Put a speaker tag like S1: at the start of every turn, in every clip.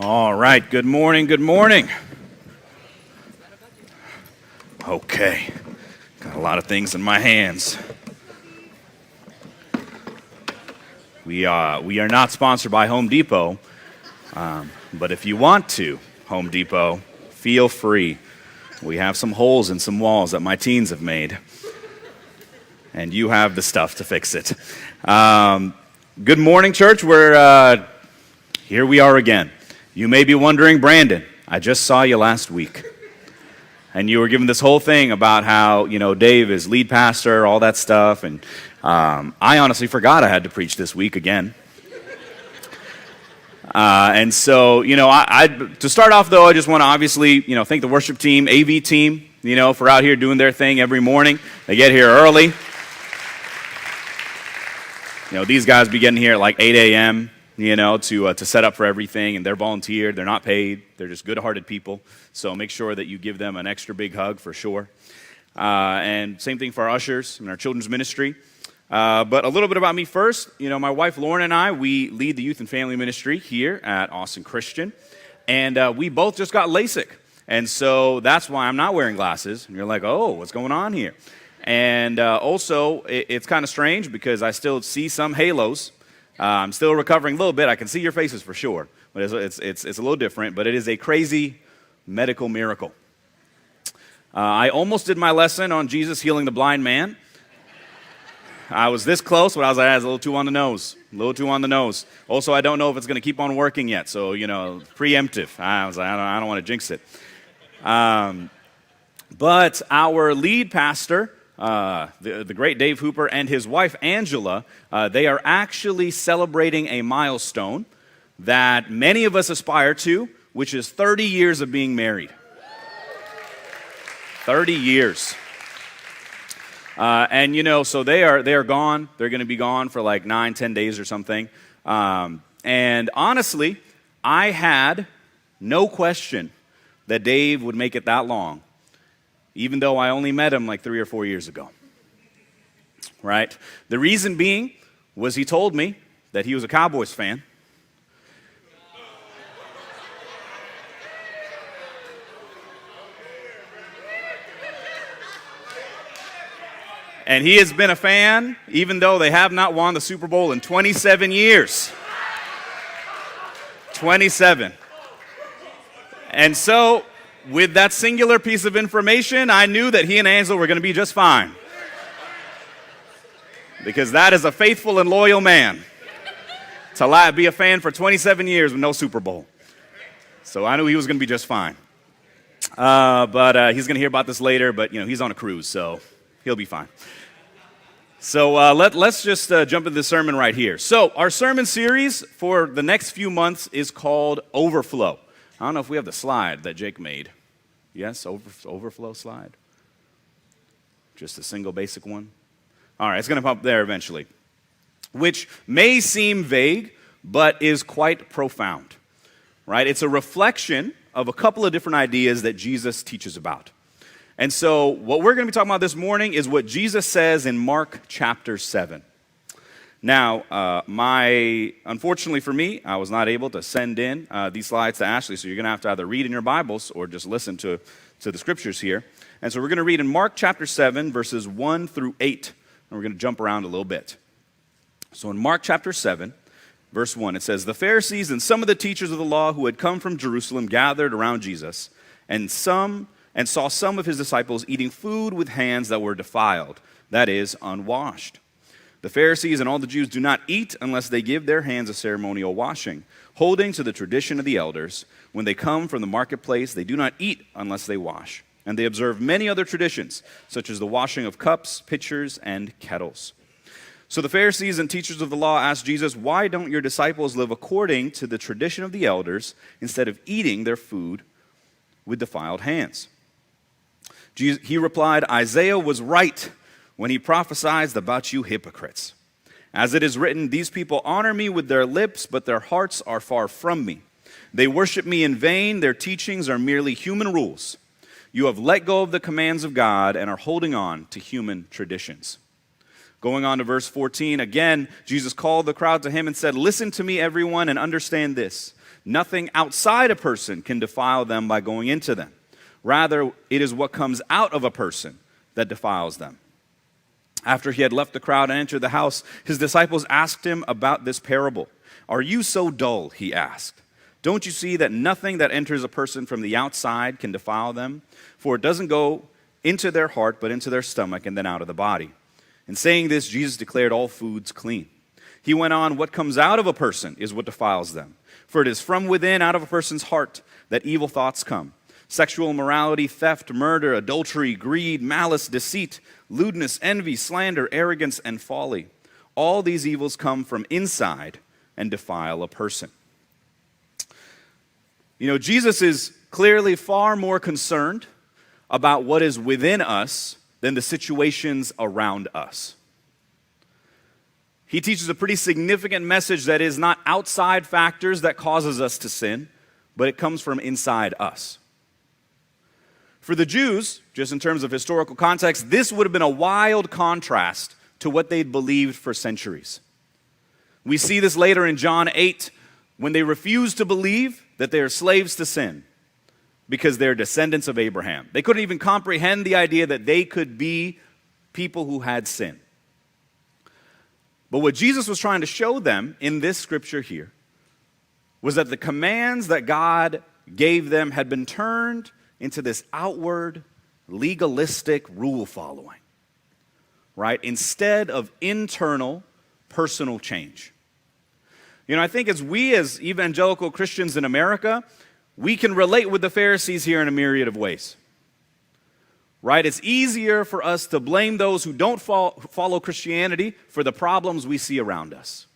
S1: All right, good morning, good morning. Okay, got a lot of things in my hands. We are not sponsored by Home Depot, but if you want to, Home Depot, feel free. We have some holes in some walls that my teens have made, and you have the stuff to fix it. Good morning, church. Here we are again. You may be wondering, Brandon, I just saw you last week. And you were given this whole thing about how, Dave is lead pastor, all that stuff. And I honestly forgot I had to preach this week again. And so, to start off, though, I just want to obviously, thank the worship team, AV team, for out here doing their thing every morning. They get here early. These guys be getting here at like 8 a.m., to set up for everything, and they're volunteered, they're not paid, they're just good-hearted people, so make sure that you give them an extra big hug for sure. And same thing for our ushers and our children's ministry. But a little bit about me first. My wife Lauren and I, we lead the youth and family ministry here at Austin Christian, and we both just got LASIK, and so that's why I'm not wearing glasses, and you're like, oh, what's going on here? And also, it's kind of strange because I still see some halos. I'm still recovering a little bit. I can see your faces for sure, but it's a little different. But it is a crazy medical miracle. I almost did my lesson on Jesus healing the blind man. I was this close, but I was like, that's a little too on the nose. A little too on the nose. Also, I don't know if it's going to keep on working yet, so, preemptive. I was like, I don't want to jinx it. But our lead pastor, the great Dave Hooper, and his wife Angela, they are actually celebrating a milestone that many of us aspire to, which is 30 years of being married. 30 years. And so they are gone. They're going to be gone for like 9-10 days or something. And honestly, I had no question that Dave would make it that long, even though I only met him like 3 or 4 years ago, right? The reason being was he told me that he was a Cowboys fan. And he has been a fan even though they have not won the Super Bowl in 27 years. 27. And so, with that singular piece of information, I knew that he and Angela were going to be just fine. Because that is a faithful and loyal man to be a fan for 27 years with no Super Bowl. So I knew he was going to be just fine. But he's going to hear about this later, but he's on a cruise, so he'll be fine. So let's just jump into the sermon right here. So our sermon series for the next few months is called Overflow. I don't know if we have the slide that Jake made. Yes, overflow slide. Just a single basic one. All right, it's going to pop up there eventually. Which may seem vague, but is quite profound. Right? It's a reflection of a couple of different ideas that Jesus teaches about. And so what we're going to be talking about this morning is what Jesus says in Mark chapter 7. Now, unfortunately for me, I was not able to send in these slides to Ashley, so you're going to have to either read in your Bibles or just listen to the scriptures here. And so we're going to read in Mark chapter 7, verses 1 through 8, and we're going to jump around a little bit. So in Mark chapter 7, verse 1, it says, "The Pharisees and some of the teachers of the law who had come from Jerusalem gathered around Jesus, and saw some of his disciples eating food with hands that were defiled, that is, unwashed. The Pharisees and all the Jews do not eat unless they give their hands a ceremonial washing, holding to the tradition of the elders. When they come from the marketplace, they do not eat unless they wash. And they observe many other traditions, such as the washing of cups, pitchers, and kettles." So the Pharisees and teachers of the law asked Jesus, "Why don't your disciples live according to the tradition of the elders instead of eating their food with defiled hands?" He replied, "Isaiah was right when he prophesied about you hypocrites. As it is written, these people honor me with their lips, but their hearts are far from me. They worship me in vain. Their teachings are merely human rules. You have let go of the commands of God and are holding on to human traditions." Going on to verse 14, again, Jesus called the crowd to him and said, "Listen to me, everyone, and understand this. Nothing outside a person can defile them by going into them. Rather, it is what comes out of a person that defiles them. After he had left the crowd and entered the house, his disciples asked him about this parable. "Are you so dull?" he asked. "Don't you see that nothing that enters a person from the outside can defile them? For it doesn't go into their heart, but into their stomach and then out of the body." In saying this, Jesus declared all foods clean. He went on, "What comes out of a person is what defiles them. For it is from within, out of a person's heart, that evil thoughts come. Sexual immorality, theft, murder, adultery, greed, malice, deceit, lewdness, envy, slander, arrogance, and folly. All these evils come from inside and defile a person." You know, Jesus is clearly far more concerned about what is within us than the situations around us. He teaches a pretty significant message that is not outside factors that causes us to sin, but it comes from inside us. For the Jews, just in terms of historical context, this would have been a wild contrast to what they'd believed for centuries. We see this later in John 8, when they refuse to believe that they are slaves to sin because they're descendants of Abraham. They couldn't even comprehend the idea that they could be people who had sin. But what Jesus was trying to show them in this scripture here was that the commands that God gave them had been turned into this outward, legalistic rule following, right? Instead of internal, personal change. You know, I think as evangelical Christians in America, we can relate with the Pharisees here in a myriad of ways, right? It's easier for us to blame those who don't follow Christianity for the problems we see around us.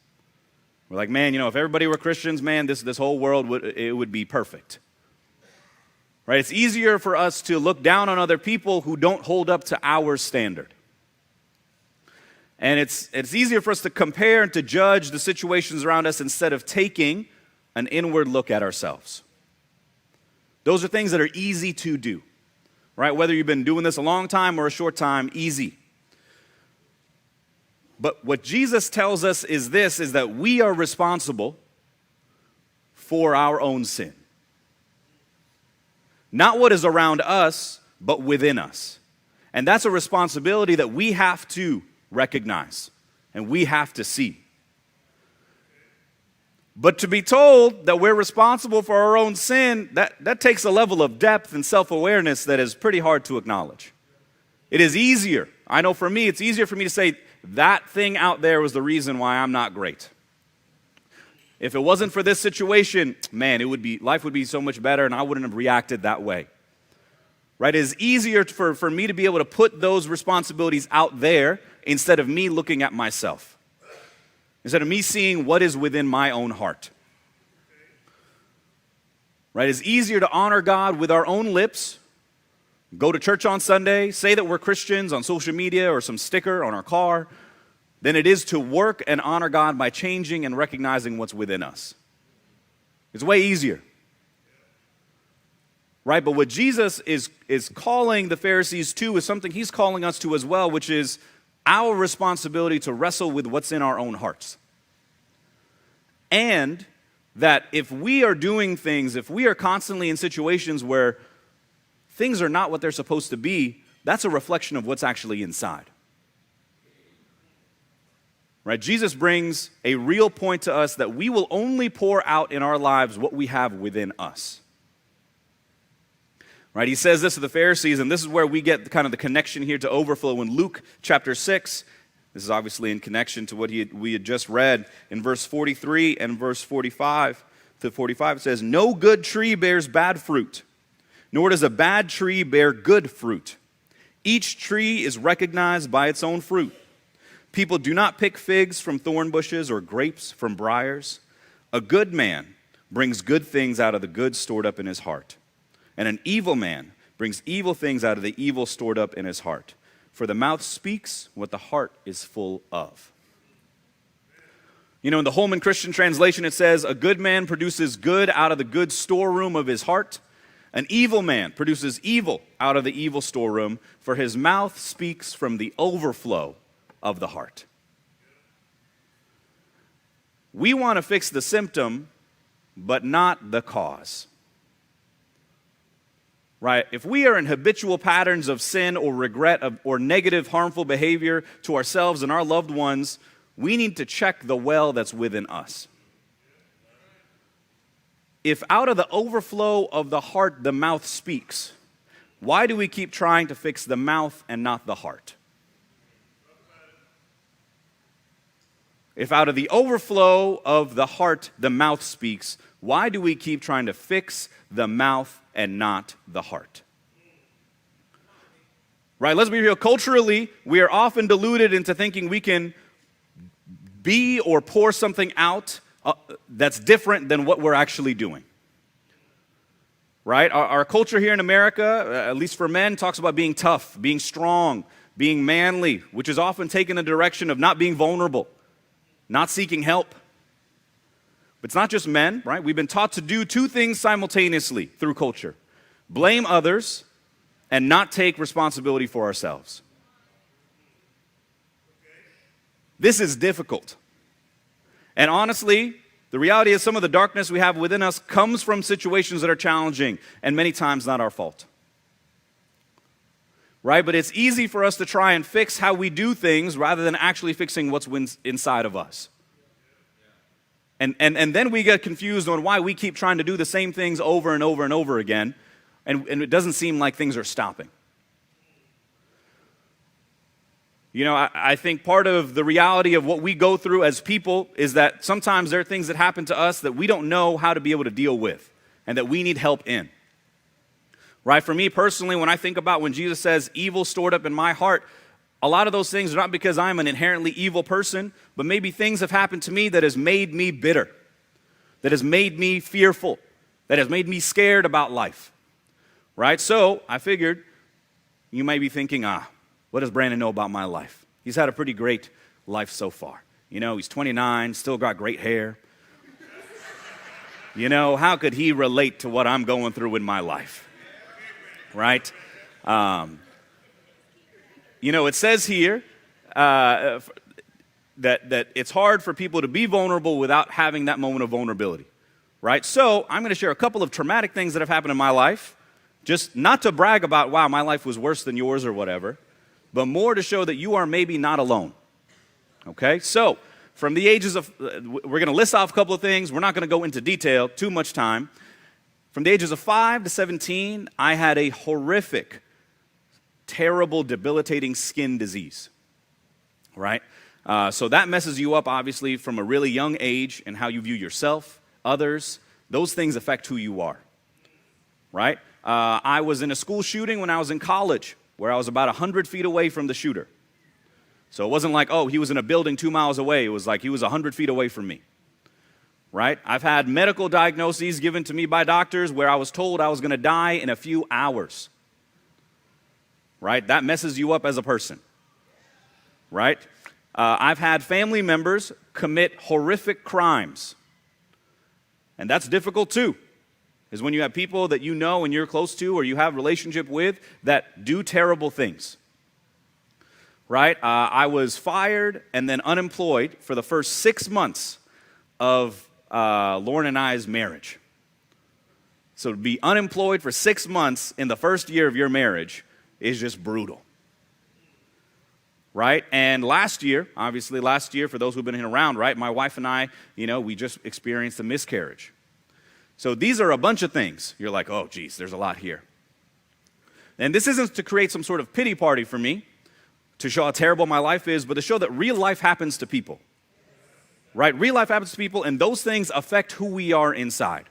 S1: We're like, man, you know, if everybody were Christians, man, this whole world would be perfect. Right? It's easier for us to look down on other people who don't hold up to our standard. And it's easier for us to compare and to judge the situations around us instead of taking an inward look at ourselves. Those are things that are easy to do, right? Whether you've been doing this a long time or a short time, easy. But what Jesus tells us is that we are responsible for our own sin. Not what is around us, but within us. And that's a responsibility that we have to recognize and we have to see. But to be told that we're responsible for our own sin, that takes a level of depth and self-awareness that is pretty hard to acknowledge. It is easier. I know for me, it's easier for me to say that thing out there was the reason why I'm not great. If it wasn't for this situation, man, life would be so much better and I wouldn't have reacted that way. Right? It is easier for me to be able to put those responsibilities out there instead of me looking at myself. Instead of me seeing what is within my own heart. Right? It's easier to honor God with our own lips, go to church on Sunday, say that we're Christians on social media or some sticker on our car, than it is to work and honor God by changing and recognizing what's within us. It's way easier. Right? But what Jesus is calling the Pharisees to is something he's calling us to as well, which is our responsibility to wrestle with what's in our own hearts. And that if we are doing things, if we are constantly in situations where things are not what they're supposed to be, that's a reflection of what's actually inside. Right? Jesus brings a real point to us that we will only pour out in our lives what we have within us. Right? He says this to the Pharisees, and this is where we get kind of the connection here to overflow in Luke chapter 6. This is obviously in connection to what we had just read in verse 43 and verse 45 to 45. It says, "No good tree bears bad fruit, nor does a bad tree bear good fruit. Each tree is recognized by its own fruit. People do not pick figs from thorn bushes or grapes from briars. A good man brings good things out of the good stored up in his heart. And an evil man brings evil things out of the evil stored up in his heart. For the mouth speaks what the heart is full of." You know, in the Holman Christian Translation, it says, "A good man produces good out of the good storeroom of his heart. An evil man produces evil out of the evil storeroom, for his mouth speaks from the overflow of the heart." We want to fix the symptom, but not the cause. Right? If we are in habitual patterns of sin or regret or negative, harmful behavior to ourselves and our loved ones, we need to check the well that's within us. If out of the overflow of the heart, the mouth speaks, why do we keep trying to fix the mouth and not the heart? If out of the overflow of the heart, the mouth speaks, why do we keep trying to fix the mouth and not the heart? Right, let's be real. Culturally, we are often deluded into thinking we can be or pour something out that's different than what we're actually doing. Right? Our culture here in America, at least for men, talks about being tough, being strong, being manly, which is often taken in the direction of not being vulnerable, not seeking help. But it's not just men, right? We've been taught to do two things simultaneously through culture: blame others and not take responsibility for ourselves. This is difficult. And honestly, the reality is some of the darkness we have within us comes from situations that are challenging and many times not our fault. Right? But it's easy for us to try and fix how we do things rather than actually fixing what's inside of us. And then we get confused on why we keep trying to do the same things over and over and over again, and it doesn't seem like things are stopping. You know, I think part of the reality of what we go through as people is that sometimes there are things that happen to us that we don't know how to be able to deal with and that we need help in. Right? For me personally, when I think about when Jesus says evil stored up in my heart, a lot of those things are not because I'm an inherently evil person, but maybe things have happened to me that has made me bitter, that has made me fearful, that has made me scared about life. Right? So I figured you might be thinking, what does Brandon know about my life? He's had a pretty great life so far. You know, he's 29, still got great hair. You know, how could he relate to what I'm going through in my life? Right? You know, it says here that it's hard for people to be vulnerable without having that moment of vulnerability. Right? So I'm going to share a couple of traumatic things that have happened in my life, just not to brag about, wow, my life was worse than yours or whatever, but more to show that you are maybe not alone. Okay? So, from the ages of, we're going to list off a couple of things. We're not going to go into detail, too much time. From the ages of 5 to 17, I had a horrific, terrible, debilitating skin disease. Right? So that messes you up, obviously, from a really young age and how you view yourself, others. Those things affect who you are. Right? I was in a school shooting when I was in college, where I was about 100 feet away from the shooter. So it wasn't like, oh, he was in a building 2 miles away. It was like he was 100 feet away from me. Right? I've had medical diagnoses given to me by doctors where I was told I was going to die in a few hours. Right? That messes you up as a person. Right? I've had family members commit horrific crimes. And that's difficult too. Is when you have people that you know and you're close to or you have a relationship with that do terrible things. Right? I was fired and then unemployed for the first 6 months of Lauren and I's marriage. So to be unemployed for 6 months in the first year of your marriage is just brutal. Right? And last year, for those who've been around, right, my wife and I, we just experienced a miscarriage. So these are a bunch of things. You're like, oh, geez, there's a lot here. And this isn't to create some sort of pity party for me, to show how terrible my life is, but to show that real life happens to people. Right? Real life happens to people, and those things affect who we are inside.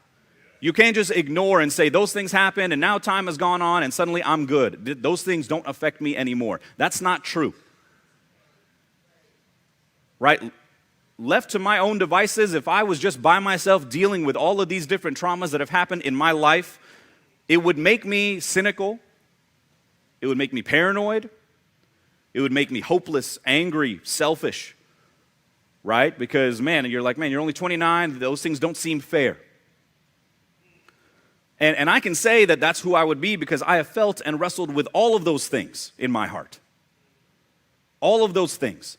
S1: You can't just ignore and say, those things happened, and now time has gone on, and suddenly I'm good. Those things don't affect me anymore. That's not true. Right? Left to my own devices, if I was just by myself dealing with all of these different traumas that have happened in my life, it would make me cynical. It would make me paranoid. It would make me hopeless, angry, selfish. Right? Because, you're only 29. Those things don't seem fair. And I can say that that's who I would be because I have felt and wrestled with all of those things in my heart. All of those things.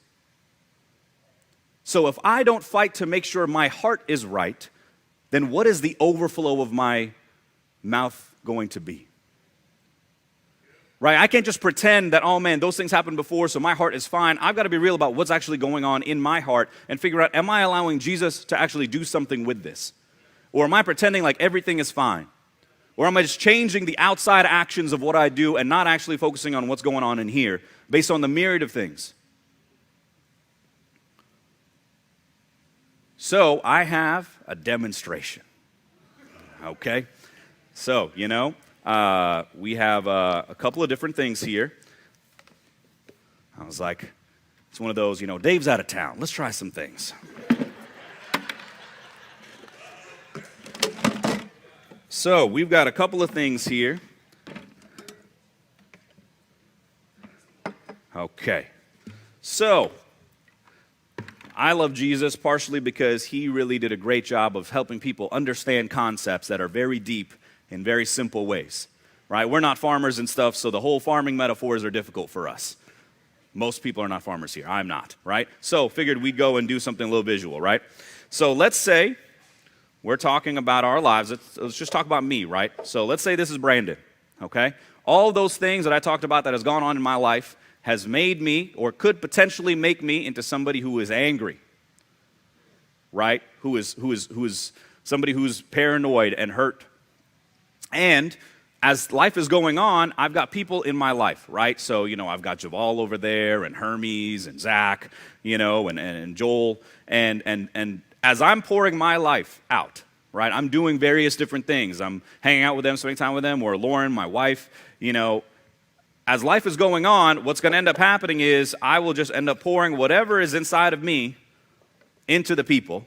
S1: So if I don't fight to make sure my heart is right, then what is the overflow of my mouth going to be? Right? I can't just pretend that, oh man, those things happened before, so my heart is fine. I've got to be real about what's actually going on in my heart and figure out, am I allowing Jesus to actually do something with this? Or am I pretending like everything is fine? Or am I just changing the outside actions of what I do and not actually focusing on what's going on in here based on the myriad of things? So I have a demonstration. Okay? So, we have a couple of different things here. I was like, it's one of those, Dave's out of town. Let's try some things. So we've got a couple of things here. Okay. So I love Jesus partially because he really did a great job of helping people understand concepts that are very deep in very simple ways, right? We're not farmers and stuff, so the whole farming metaphors are difficult for us. Most people are not farmers here. I'm not, right? So figured we'd go and do something a little visual, right? So let's say we're talking about our lives. Let's just talk about me, right? So let's say this is Brandon, okay? All those things that I talked about that has gone on in my life has made me, or could potentially make me, into somebody who is angry, right? Who is somebody who's paranoid and hurt. And as life is going on, I've got people in my life, right? So, I've got Javal over there, and Hermes, and Zach, and Joel, and as I'm pouring my life out, right, I'm doing various different things. I'm hanging out with them, spending time with them, or Lauren, my wife, as life is going on, what's going to end up happening is I will just end up pouring whatever is inside of me into the people.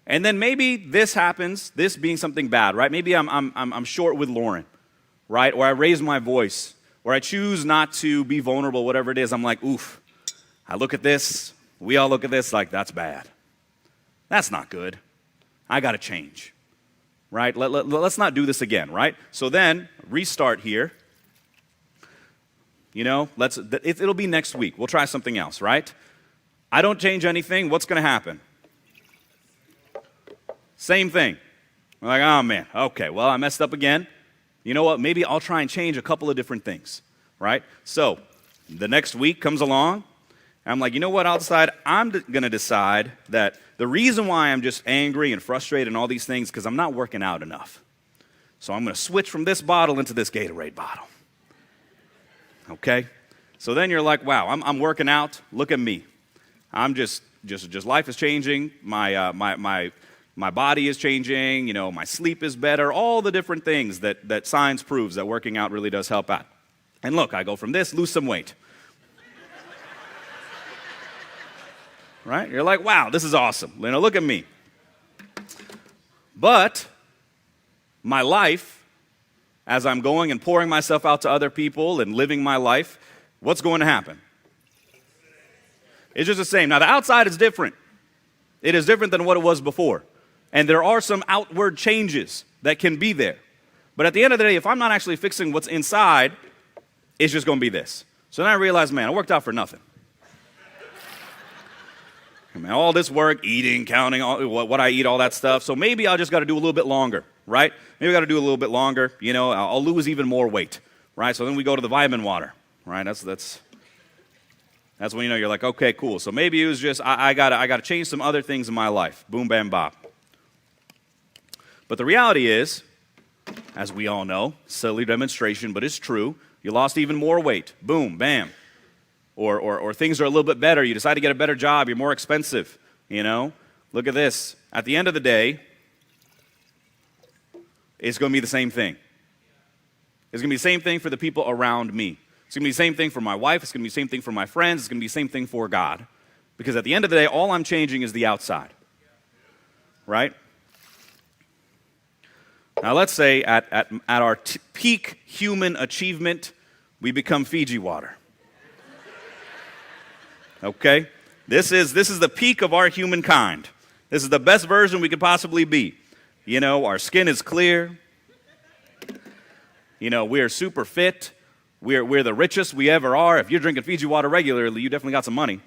S1: And then maybe this happens, this being something bad, right? Maybe I'm short with Lauren, right? Or I raise my voice, or I choose not to be vulnerable, whatever it is. I'm like, oof, I look at this, we all look at this like, that's bad. That's not good. I got to change, right? Let's not do this again, right? So then, restart here. It'll be next week. We'll try something else, right? I don't change anything. What's going to happen? Same thing. We're like, oh man, okay, well, I messed up again. You know what? Maybe I'll try and change a couple of different things, right? So the next week comes along. I'm like, you know what? I'm going to decide that the reason why I'm just angry and frustrated and all these things is because I'm not working out enough. So I'm going to switch from this bottle into this Gatorade bottle. Okay? So then you're like, wow, I'm working out. Look at me. I'm just life is changing. My body is changing. My sleep is better. All the different things that science proves that working out really does help out. And look, I go from this, lose some weight. Right? You're like, wow, this is awesome. Look at me. But my life, as I'm going and pouring myself out to other people and living my life, what's going to happen? It's just the same. Now, the outside is different. It is different than what it was before. And there are some outward changes that can be there. But at the end of the day, if I'm not actually fixing what's inside, it's just going to be this. So then I realized, man, I worked out for nothing. All this work, eating, counting what I eat, all that stuff. So maybe I just got to do a little bit longer, right? Maybe I got to do a little bit longer. I'll lose even more weight, right? So then we go to the vitamin water, right? That's when you're like, okay, cool. So maybe it was just I got to change some other things in my life. Boom, bam, bop. But the reality is, as we all know, silly demonstration, but it's true. You lost even more weight. Boom, bam. Or things are a little bit better. You decide to get a better job. You're more expensive, Look at this. At the end of the day, it's going to be the same thing. It's going to be the same thing for the people around me. It's going to be the same thing for my wife. It's going to be the same thing for my friends. It's going to be the same thing for God. Because at the end of the day, all I'm changing is the outside. Right? Now let's say at our peak human achievement, we become Fiji water. Okay? This is the peak of our humankind. This is the best version we could possibly be. Our skin is clear. We are super fit. We're the richest we ever are. If you're drinking Fiji water regularly, you definitely got some money.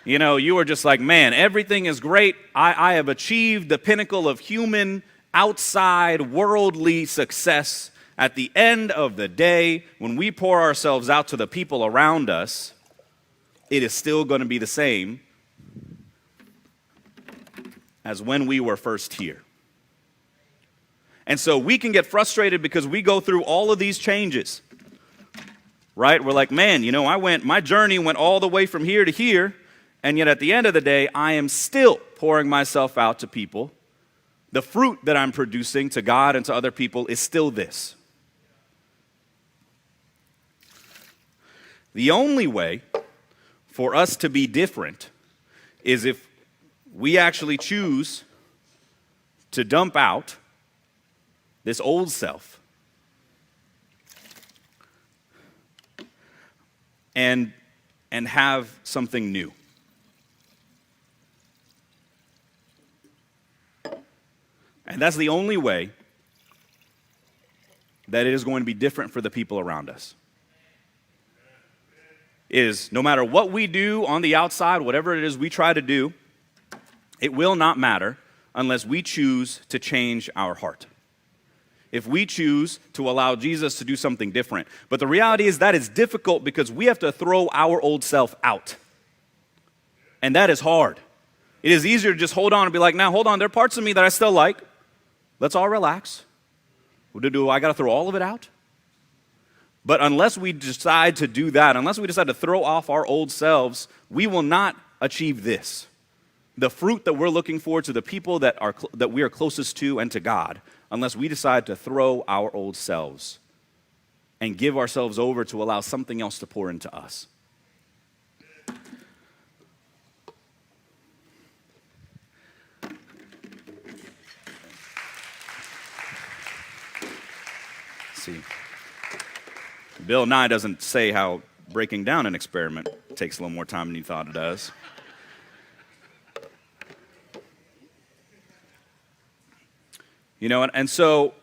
S1: You know, you are just like, man, everything is great. I have achieved the pinnacle of human, outside, worldly success. At the end of the day, when we pour ourselves out to the people around us, it is still going to be the same as when we were first here. And so we can get frustrated because we go through all of these changes, right? We're like, man, you know, my journey went all the way from here to here, and yet at the end of the day, I am still pouring myself out to people. The fruit that I'm producing to God and to other people is still this. The only way for us to be different is if we actually choose to dump out this old self and have something new. And that's the only way that it is going to be different for the people around us. Is no matter what we do on the outside, whatever it is we try to do, it will not matter unless we choose to change our heart. If we choose to allow Jesus to do something different. But the reality is that is difficult because we have to throw our old self out. And that is hard. It is easier to just hold on and be like, now hold on, there are parts of me that I still like. Let's all relax. Do I got to throw all of it out? But unless we decide to do that, unless we decide to throw off our old selves, we will not achieve this. The fruit that we're looking for to the people that we are closest to and to God, unless we decide to throw our old selves and give ourselves over to allow something else to pour into us. See, Bill Nye doesn't say how breaking down an experiment takes a little more time than you thought it does. You know, and so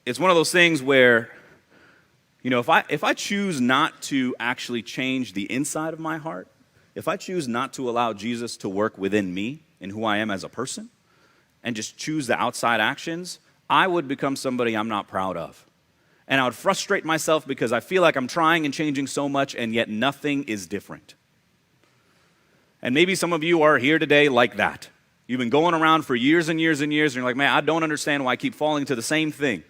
S1: it's one of those things where, you know, if I choose not to actually change the inside of my heart, if I choose not to allow Jesus to work within me and who I am as a person, and just choose the outside actions, I would become somebody I'm not proud of. And I would frustrate myself because I feel like I'm trying and changing so much, and yet nothing is different. And maybe some of you are here today like that. You've been going around for years and years and years, and you're like, man, I don't understand why I keep falling to the same thing.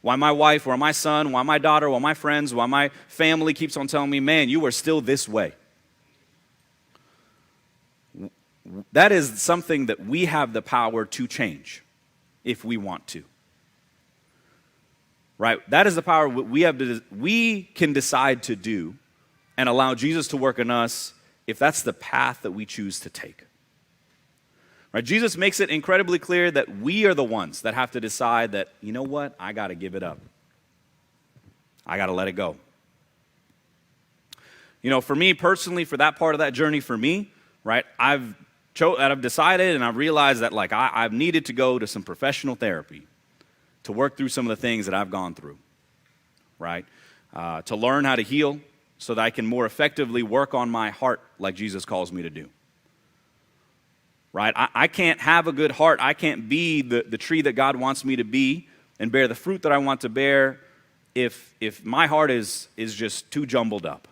S1: Why my wife, or my son, why my daughter, why my friends, why my family keeps on telling me, man, you are still this way. That is something that we have the power to change if we want to. Right? That is the power we can decide to do and allow Jesus to work in us if that's the path that we choose to take. Right? Jesus makes it incredibly clear that we are the ones that have to decide that, you know what, I got to give it up. I got to let it go. You know, for me personally, for that part of that journey for me, right, I've decided and I've realized that like I've needed to go to some professional therapy to work through some of the things that I've gone through, right? To learn how to heal so that I can more effectively work on my heart like Jesus calls me to do. Right? I can't have a good heart. I can't be the tree that God wants me to be and bear the fruit that I want to bear if my heart is just too jumbled up.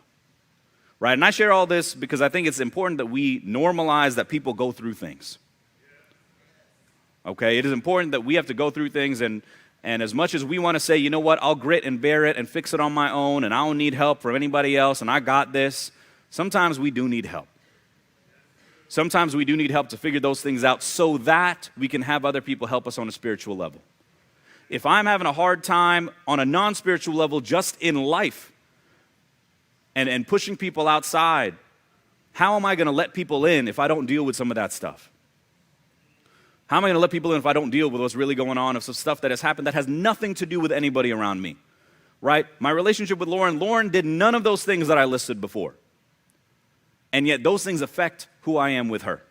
S1: Right? And I share all this because I think it's important that we normalize that people go through things. Okay? It is important that we have to go through things, and as much as we want to say, you know what, I'll grit and bear it and fix it on my own, and I don't need help from anybody else, and I got this, sometimes we do need help. Sometimes we do need help to figure those things out so that we can have other people help us on a spiritual level. If I'm having a hard time on a non-spiritual level just in life and pushing people outside, how am I going to let people in if I don't deal with some of that stuff? How am I going to let people in if I don't deal with what's really going on, of some stuff that has happened that has nothing to do with anybody around me? Right? My relationship with Lauren did none of those things that I listed before. And yet those things affect who I am with her.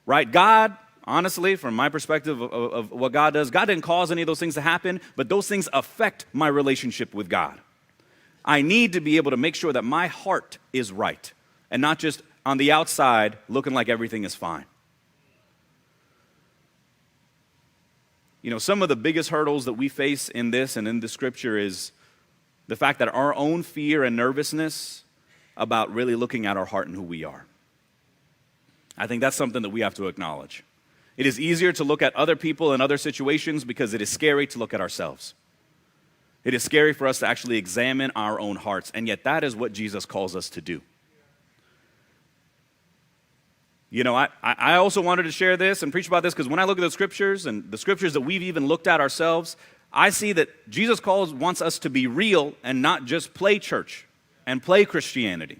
S1: Right? God, honestly, from my perspective of what God does, God didn't cause any of those things to happen, but those things affect my relationship with God. I need to be able to make sure that my heart is right and not just on the outside looking like everything is fine. You know, some of the biggest hurdles that we face in this and in the scripture is the fact that our own fear and nervousness about really looking at our heart and who we are. I think that's something that we have to acknowledge. It is easier to look at other people and other situations because it is scary to look at ourselves. It is scary for us to actually examine our own hearts, and yet that is what Jesus calls us to do. You know, I also wanted to share this and preach about this because when I look at the scriptures and the scriptures that we've even looked at ourselves, I see that Jesus wants us to be real and not just play church and play Christianity.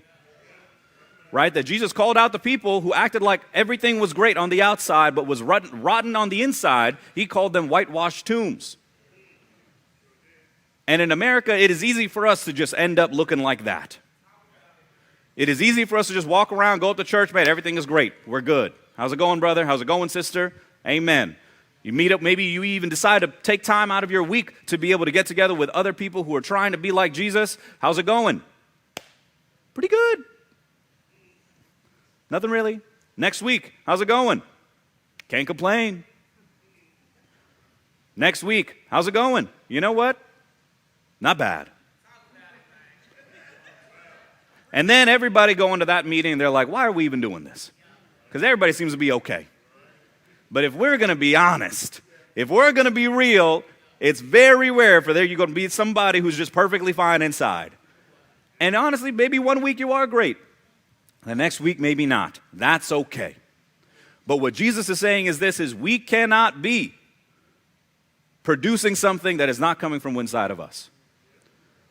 S1: Right? That Jesus called out the people who acted like everything was great on the outside but was rotten on the inside. He called them whitewashed tombs. And in America, it is easy for us to just end up looking like that. It is easy for us to just walk around, go up to church, man, everything is great. We're good. How's it going, brother? How's it going, sister? Amen. You meet up, maybe you even decide to take time out of your week to be able to get together with other people who are trying to be like Jesus. How's it going? Pretty good. Nothing really. Next week, how's it going? Can't complain. Next week, how's it going? You know what? Not bad. And then everybody going to that meeting, they're like, why are we even doing this? Because everybody seems to be okay. But if we're going to be honest, if we're going to be real, it's very rare for there you're going to be somebody who's just perfectly fine inside. And honestly, maybe one week you are great. The next week, maybe not. That's okay. But what Jesus is saying is this, is we cannot be producing something that is not coming from inside of us.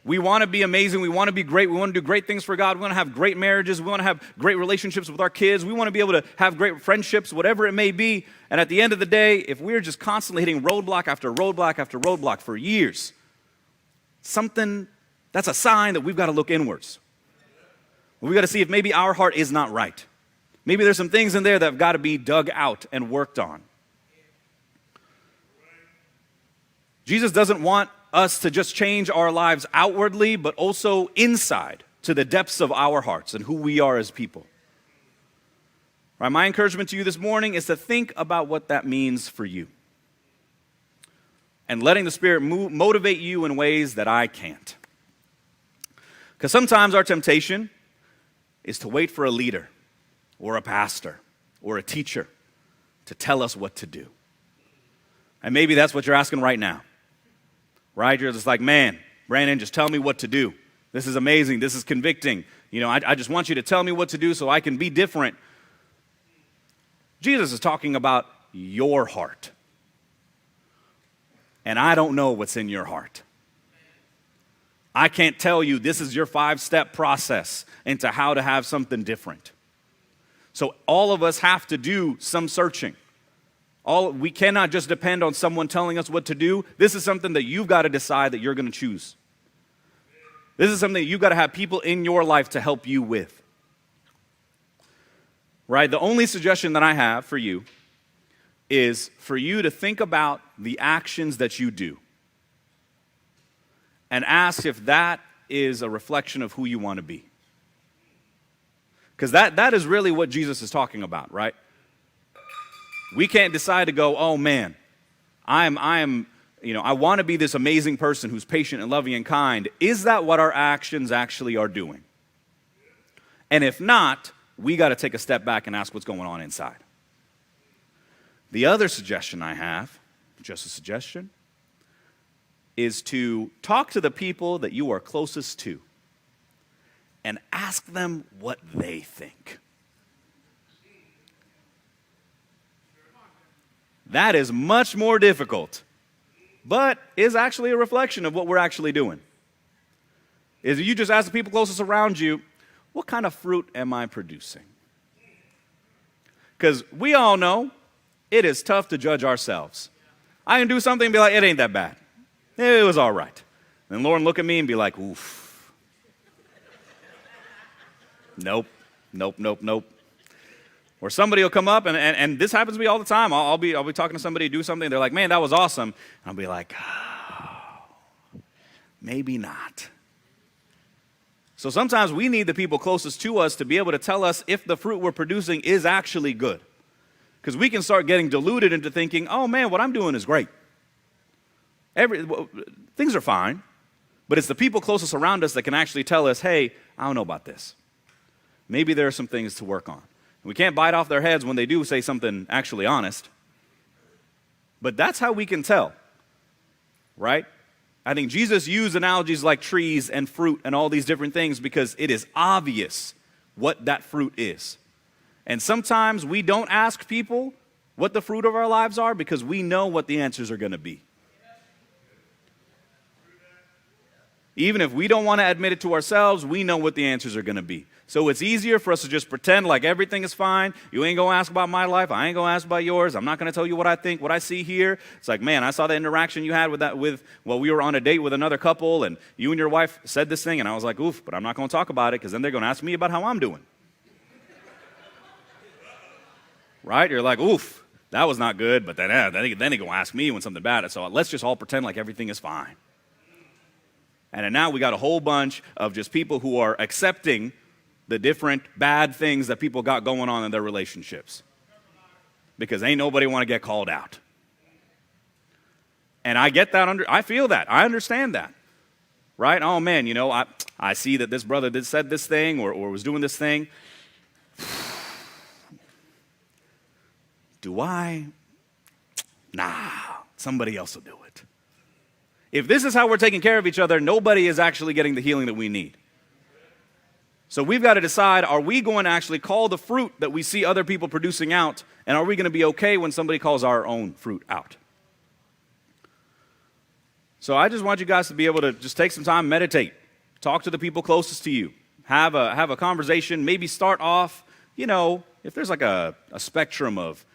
S1: We want to be amazing. We want to be great. We want to do great things for God. We want to have great marriages. We want to have great relationships with our kids. We want to be able to have great friendships, whatever it may be. And at the end of the day, if we're just constantly hitting roadblock after roadblock after roadblock for years, that's a sign that we've got to look inwards. We've got to see if maybe our heart is not right. Maybe there's some things in there that have got to be dug out and worked on. Jesus doesn't want us to just change our lives outwardly, but also inside to the depths of our hearts and who we are as people. Right, my encouragement to you this morning is to think about what that means for you. And letting the Spirit motivate you in ways that I can't. Because sometimes our temptation is to wait for a leader or a pastor or a teacher to tell us what to do. And maybe that's what you're asking right now. Right? You're just like, man, Brandon, just tell me what to do. This is amazing. This is convicting. You know, I just want you to tell me what to do so I can be different. Jesus is talking about your heart. And I don't know what's in your heart. I can't tell you this is your 5-step process into how to have something different. So all of us have to do some searching. We cannot just depend on someone telling us what to do. This is something that you've got to decide that you're going to choose. This is something that you've got to have people in your life to help you with. Right? The only suggestion that I have for you is for you to think about the actions that you do and ask if that is a reflection of who you want to be. Because that is really what Jesus is talking about, right? We can't decide to go, oh man, I want to be this amazing person who's patient and loving and kind. Is that what our actions actually are doing? And if not, we got to take a step back and ask what's going on inside. The other suggestion I have, just a suggestion, is to talk to the people that you are closest to and ask them what they think. That is much more difficult, but is actually a reflection of what we're actually doing. Is you just ask the people closest around you, what kind of fruit am I producing? Because we all know it is tough to judge ourselves. I can do something and be like, it ain't that bad. It was all right. And Lauren look at me and be like, oof. Nope. Or somebody will come up, and this happens to me all the time. I'll be talking to somebody, do something, they're like, man, that was awesome. And I'll be like, oh, maybe not. So sometimes we need the people closest to us to be able to tell us if the fruit we're producing is actually good. Because we can start getting deluded into thinking, oh man, what I'm doing is great. Things are fine. But it's the people closest around us that can actually tell us, hey, I don't know about this. Maybe there are some things to work on. We can't bite off their heads when they do say something actually honest. But that's how we can tell, right? I think Jesus used analogies like trees and fruit and all these different things because it is obvious what that fruit is. And sometimes we don't ask people what the fruit of our lives are because we know what the answers are going to be. Even if we don't want to admit it to ourselves, we know what the answers are going to be. So it's easier for us to just pretend like everything is fine. You ain't going to ask about my life. I ain't going to ask about yours. I'm not going to tell you what I think, what I see here. It's like, man, I saw the interaction you had we were on a date with another couple, and you and your wife said this thing, and I was like, oof, but I'm not going to talk about it because then they're going to ask me about how I'm doing. Right? You're like, oof, that was not good, but then they're going to ask me when something bad is. So let's just all pretend like everything is fine. And now we got a whole bunch of just people who are accepting the different bad things that people got going on in their relationships. Because ain't nobody want to get called out. And I get that, I feel that, I understand that. Right? Oh man, I see that this brother said this thing or was doing this thing. Do I? Nah, somebody else will do it. If this is how we're taking care of each other, nobody is actually getting the healing that we need. So we've got to decide, are we going to actually call the fruit that we see other people producing out, and are we going to be okay when somebody calls our own fruit out? So I just want you guys to be able to just take some time, meditate, talk to the people closest to you, have a conversation, maybe start off, if there's like a spectrum of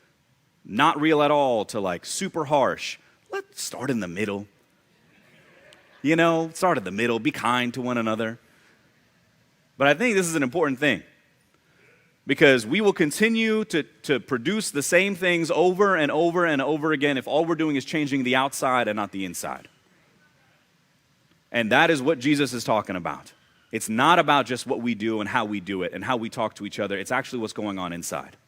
S1: not real at all to like super harsh, let's start in the middle. Start at the middle, be kind to one another. But I think this is an important thing because we will continue to produce the same things over and over and over again if all we're doing is changing the outside and not the inside. And that is what Jesus is talking about. It's not about just what we do and how we do it and how we talk to each other. It's actually what's going on inside.